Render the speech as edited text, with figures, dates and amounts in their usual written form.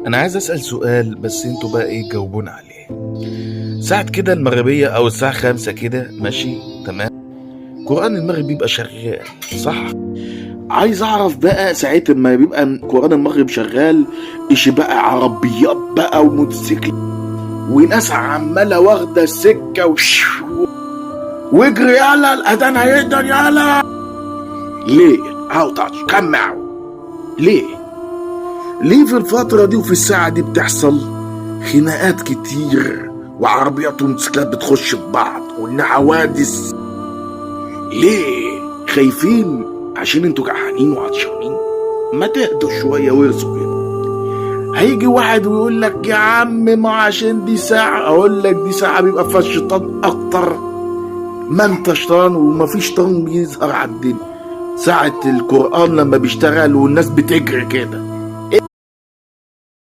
انا عايز اسأل سؤال بس انتوا بقى ايه تجاوبونا عليه. ساعة كده المغربية او الساعة 5 كده ماشي تمام، قرآن المغرب بيبقى شغال صح؟ عايز اعرف بقى ساعة ما بيبقى قرآن المغرب شغال ايش بقى، عربيات بقى وموتوسيكل وناس عمالة واخدة السكة واجري يلا الاذان هيقدر يلا. ليه؟ اوطش كمعوا. ليه في الفترة دي وفي الساعة دي بتحصل خناقات كتير وعربيات وموتوسيكلات بتخش في بعض والحوادث؟ ليه؟ خايفين عشان انتوا جعانين وعطشانين؟ ما تهدوا شوية وارسوا كده. هيجي واحد ويقول لك يا عم ما عشان دي ساعة، اقول لك دي ساعة بيبقى فيها الشيطان اكتر ما انت شيطان، وما فيش شيطان بيظهر عندنا ساعة القرآن لما بيشتغل والناس بتجري كده.